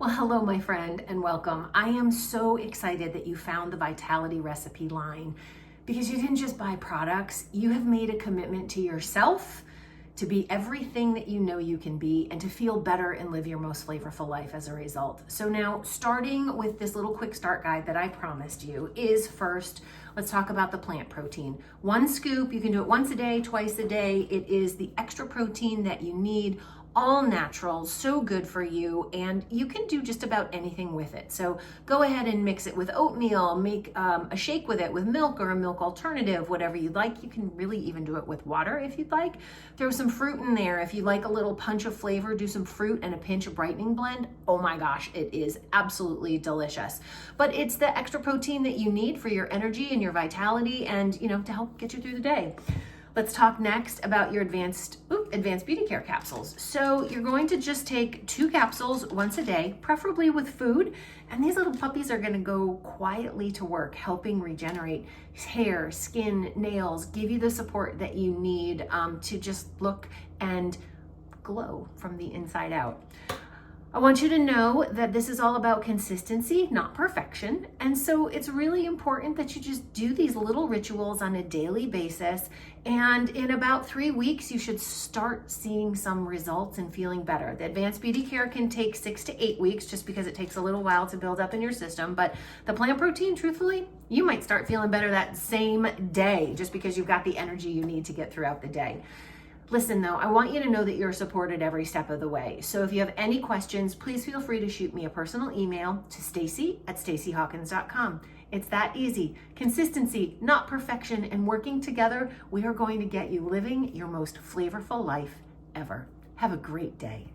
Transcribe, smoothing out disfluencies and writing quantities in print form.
Well, hello, my friend, and welcome. I am so excited that you found the Vitality Recipe line because you didn't just buy products, you have made a commitment to yourself to be everything that you know you can be and to feel better and live your most flavorful life as a result. So now, starting with this little quick start guide that I promised you is first, let's talk about the plant protein. 1 scoop, you can do it once a day, twice a day. It is the extra protein that you need, all natural, so good for you, and you can do just about anything with it. So go ahead and mix it with oatmeal, make a shake with it with milk or a milk alternative, whatever you'd like. You can really even do it with water if you'd like. Throw some fruit in there. If you like a little punch of flavor, do some fruit and a pinch of brightening blend. Oh my gosh, it is absolutely delicious. But it's the extra protein that you need for your energy and your vitality and, to help get you through the day. Let's talk next about your advanced beauty care capsules. So you're going to just take 2 capsules once a day, preferably with food. And these little puppies are gonna go quietly to work, helping regenerate hair, skin, nails, give you the support that you need to just look and glow from the inside out. I want you to know that this is all about consistency, not perfection. And so it's really important that you just do these little rituals on a daily basis. And in about 3 weeks, you should start seeing some results and feeling better. The advanced beauty care can take 6 to 8 weeks just because it takes a little while to build up in your system. But the plant protein, truthfully, you might start feeling better that same day just because you've got the energy you need to get throughout the day. Listen though, I want you to know that you're supported every step of the way. So if you have any questions, please feel free to shoot me a personal email to stacy@stacyhawkins.com. It's that easy. Consistency, not perfection, and working together, we are going to get you living your most flavorful life ever. Have a great day.